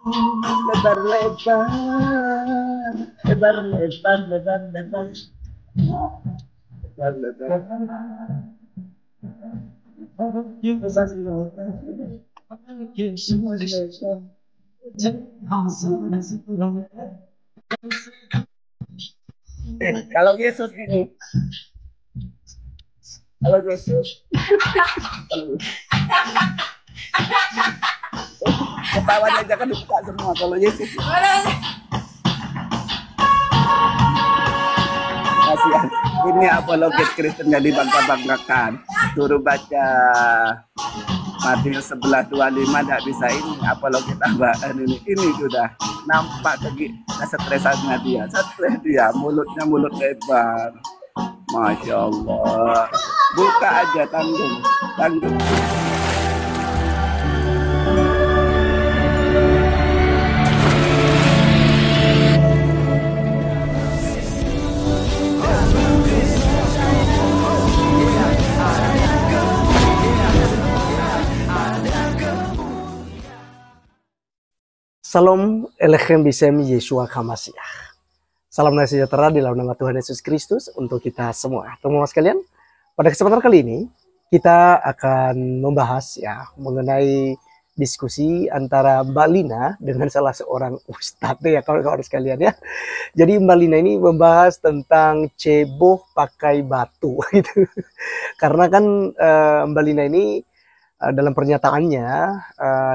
Lebar-lebar, lebar-lebar, lebar-lebar, lebar-lebar. Kalau Yesus ini, kalau Yesus, ketawanya jangan dibuka semua. Kalau Yesus, kasihan. Ini apologet Kristen yang dibangga-banggakan. Suruh baca Matius 11:25 tidak bisa ini apologet tambahan ini sudah nampak kesetresannya dia, stres dia, mulutnya mulut lebar. Masya Allah, buka aja tanggung. Salam Elechem Bisem Yeshua Hamasiah. Salam dan sejahtera di dalam nama Tuhan Yesus Kristus untuk kita semua. Teman-teman sekalian, pada kesempatan kali ini kita akan membahas mengenai diskusi antara Mbak Lina dengan salah seorang ustadz ya kawan-kawan sekalian ya. Jadi Mbak Lina ini membahas tentang ceboh pakai batu gitu. Karena kan Mbak Lina ini dalam pernyataannya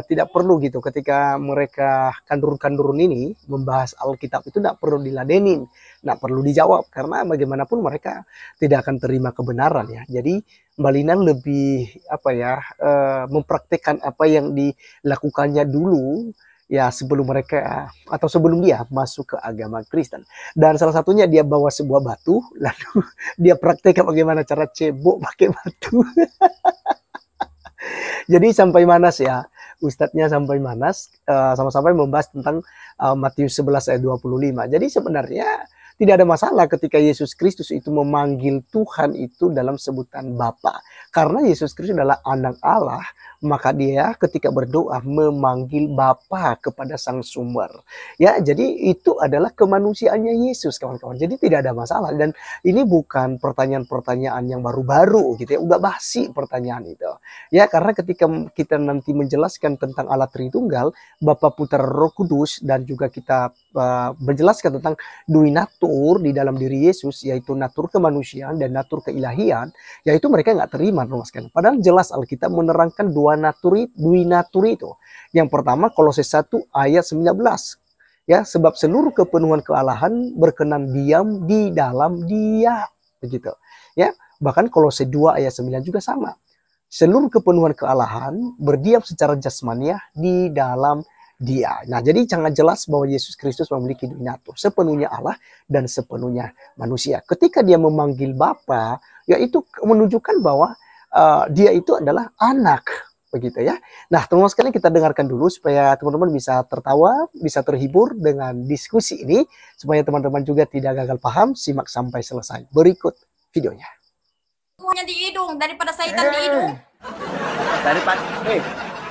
tidak perlu gitu ketika mereka kandurun-kandurun ini membahas Alkitab itu tidak perlu diladenin, tidak perlu dijawab karena bagaimanapun mereka tidak akan terima kebenaran ya. Jadi Mbak Lina lebih mempraktekkan apa yang dilakukannya dulu ya sebelum mereka atau sebelum dia masuk ke agama Kristen. Dan salah satunya dia bawa sebuah batu lalu dia praktekkan bagaimana cara cebok pakai batu. Jadi sampai manas ya, Ustadznya sampai manas, sama-sama membahas tentang Matius 11 ayat 25. Jadi sebenarnya tidak ada masalah ketika Yesus Kristus itu memanggil Tuhan itu dalam sebutan Bapa. Karena Yesus Kristus adalah anak Allah, maka dia ketika berdoa memanggil Bapa kepada Sang Sumber. Ya, jadi itu adalah kemanusiaannya Yesus, kawan-kawan. Jadi tidak ada masalah dan ini bukan pertanyaan-pertanyaan yang baru-baru gitu ya, udah basi pertanyaan itu. Ya, karena ketika kita nanti menjelaskan tentang Allah Tritunggal, Bapa, Putra, Roh Kudus dan juga kita menjelaskan tentang duinatur di dalam diri Yesus, yaitu natur kemanusiaan dan natur keilahian, yaitu mereka nggak terima, sekalian. Padahal jelas Alkitab menerangkan duinatur itu. Yang pertama Kolose 1 ayat 19. Ya, sebab seluruh kepenuhan kealahan berkenan diam di dalam Dia, begitu. Ya, bahkan Kolose 2 ayat 9 juga sama. Seluruh kepenuhan kealahan berdiam secara jasmaniah di dalam Dia. Nah, jadi sangat jelas bahwa Yesus Kristus memiliki duinatur, sepenuhnya Allah dan sepenuhnya manusia. Ketika dia memanggil Bapa, yaitu menunjukkan bahwa dia itu adalah anak, begitu ya. Nah, teman-teman sekalian kita dengarkan dulu supaya teman-teman bisa tertawa, bisa terhibur dengan diskusi ini, supaya teman-teman juga tidak gagal paham. Simak sampai selesai. Berikut videonya. Semuanya di hidung daripada setan di hidung.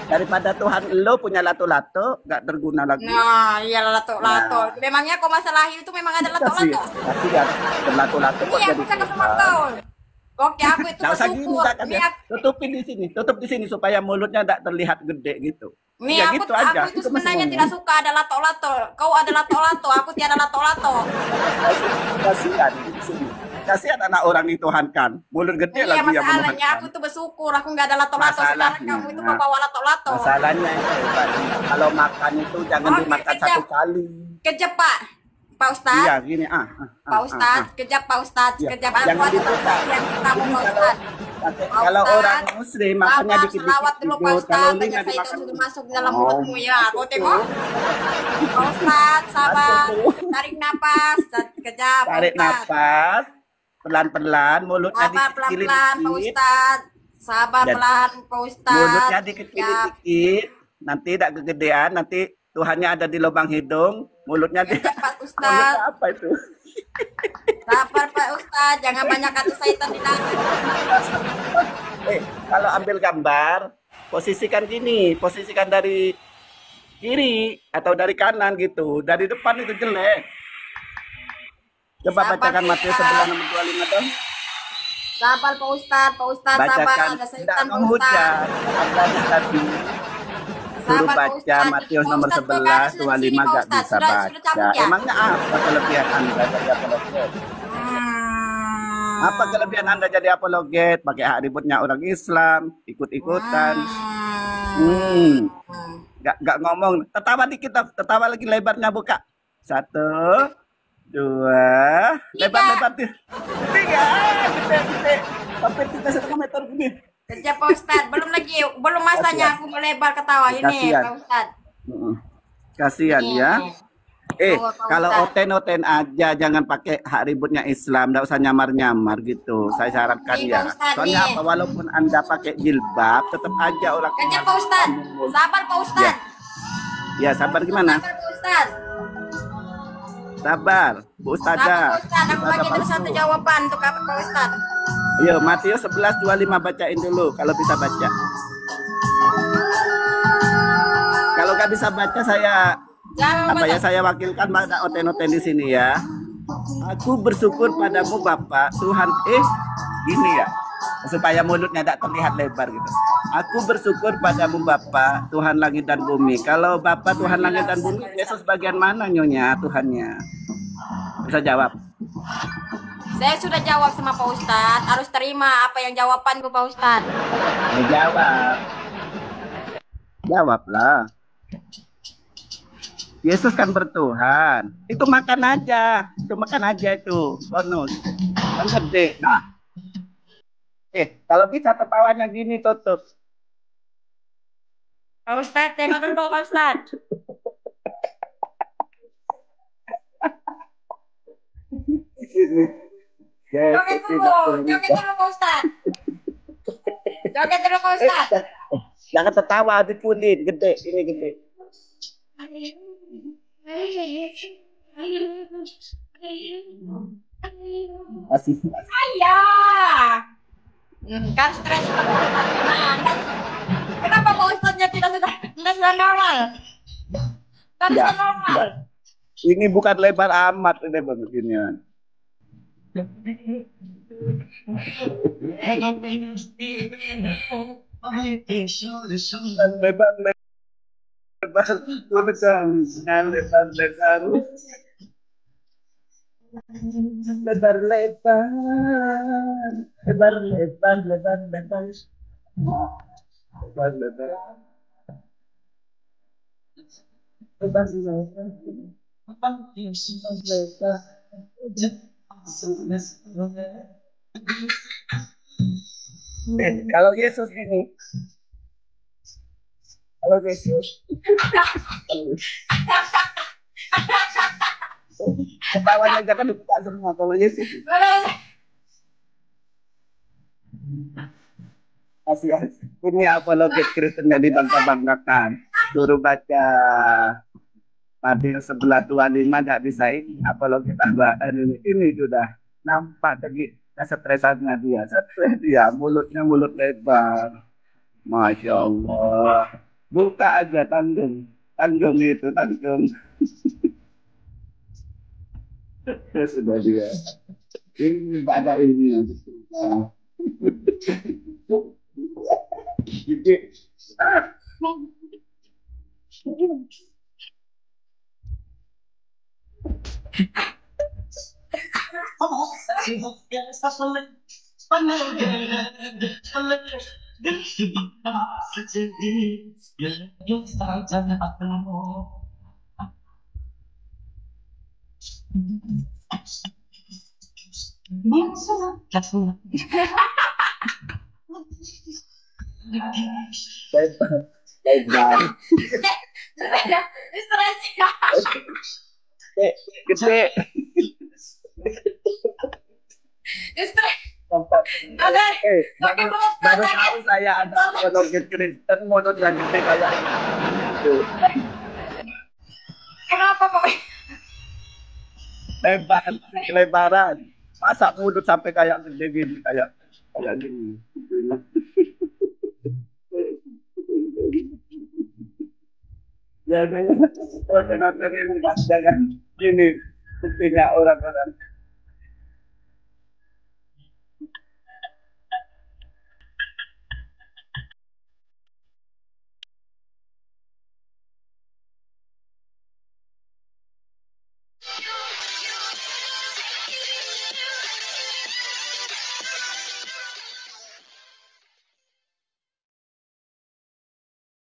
Daripada Tuhan lo punya lato-lato nggak terguna lagi. Nah, iya lato-lato. Nah. Memangnya kok masalah itu memang ada lato-lato? Kasihan berlato-lato kok iya, jadi. Iya, bukan sama kau. Oke, aku itu bersyukur. Tutupin di sini, tutup di sini supaya mulutnya tidak terlihat gede gitu. Nih, ya, aku, gitu aja. Aku itu sebenarnya tidak suka ada lato-lato. Kau ada lato-lato, aku tiada lato-lato. Kasihan di sini. Kasihan anak orang dituhankan. Mulut gede iya, lagi yang menuhankan. Masalahnya aku tuh bersyukur, aku nggak ada lato-lato. Sekarang kamu itu membawa lato-lato. Masalahnya itu, kalau makan itu jangan dimakan satu kali. Kejap, Pak Ustadz. Iya, gini Pak Ustadz, kejap Pak Ustadz, kejap aku ada yang kita Pak Ustadz. Kalau orang muslim makannya dikit-dikit. Selawat dulu Pak Ustadz, agar saya itu sudah masuk dalam mulutmu ya. Kau tengok. Pak Ustadz, sabar. Tarik napas, kejap. Tarik napas, pelan-pelan, mulutnya dikit-dikit. Pelan-pelan Pak Ustadz. Sabar pelan Pak Ustadz. Mulutnya dikit-dikit. Nanti tidak kegedean, nanti Tuhannya ada di lubang hidung, mulutnya tidak. Pak Ustadz. Apa itu? Sabar Pak Ustadz, jangan banyak kata setan di dalam. Kalau ambil gambar, posisikan gini, posisikan dari kiri atau dari kanan gitu. Dari depan itu jelek. Coba Sabar, bacakan Matius Ustaz. 11 nomor 25 dong. Sabar Pak Ustad, sabar, Bacakan, ada tidak setan Pak Ustad. menghujat. Anda tadi suruh Sabar, Pak baca Ustadz. Matius Pak nomor Ustadz, 11, PKS sudah di sini, 25 Pak gak Ustadz. bisa Sudah baca. cabut ya? Emangnya apa kelebihan Anda jadi apologet? Apa kelebihan Anda jadi apologet? Pakai hak ributnya orang Islam, ikut-ikutan. Gak ngomong. Tertawa dikit, tertawa lagi lebarnya buka. 1, 2, lebar-lebar. 3, gede. Sampai 3,5 meter gini. Kerja Pak Ustadz, belum masanya aku melebar ketawa ini Kasihan. Pak Ustadz. Kasihan ya. Pak Kalau Ustadz. oten-oten aja, jangan pakai hak ributnya Islam, nggak usah nyamar-nyamar gitu. Saya sarankan Nih, ya. Pak Ustadz, Soalnya nih. apa? Walaupun Anda pakai jilbab, tetap aja orang. Kerja Pak Ustadz, sabar Pak Ustadz. Ya, sabar gimana? Sabar Pak Ustadz. Sabar, Bu Sabar Ustazah. Pak Ustadz, aku bagi Ustazah terus satu palsu. jawaban untuk apa Pak Ustadz. Ayo, Matius 11:25 bacain dulu kalau bisa baca. Kalau nggak bisa baca saya Jangan apa ya, baca. saya wakilkan pada oten-oten di sini ya. Aku bersyukur padamu Bapak Tuhan gini ya, supaya mulutnya tidak terlihat lebar gitu. Aku bersyukur padamu Bapak Tuhan langit dan bumi. Kalau Bapak Tuhan langit dan bumi, Yesus bagian mana nyonya Tuhannya? Bisa jawab. Saya sudah jawab sama Pak Ustadz, harus terima apa yang jawabanku Pak Ustadz. Ya, jawab. Jawablah. Yesus kan bertuhan. Itu makan aja. Itu bonus. Kan gede. Nah. Kalau bisa tertawanya gini tutup. Pak Ustadz, tengok dulu Pak Ustadz. Joget dulu Pak Ustadz. Joget dulu Pak Ustadz. Jangan tertawa, dipunin. Gede, ini gede. Masih. Ayah. Kan stres. Kenapa Pak Ustadznya tidak sudah normal? Kan Ya. sudah normal. Ini bukan lebar amat, ini beginian. Lebar. Kalau Yesus ini, ketawanya jangan dibuka semua. Kalau Yesus masih ini apologet Kristen yang dibangga-banggakan. Suruh baca Matius 11:25 nggak bisa ini apologet tambahan ini sudah nampak lagi kesetresannya dia. Stres dia, mulutnya mulut lebar. Masya Allah. Buka aja tanggung itu tanggung. Sudah dia. Ini pada ini. Jadi, lebar. Stres. Gede. Stres. Nampak. Oke. Baru tahu saya ada apologet Kristen mulut yang gede kayak itu. Kenapa Pak? Lebaran. Masa mulut sampai kayak gede gini, kayak gini. Ya Jangan nonton ini, Mas. Jangan gini. Buktinya orang-orang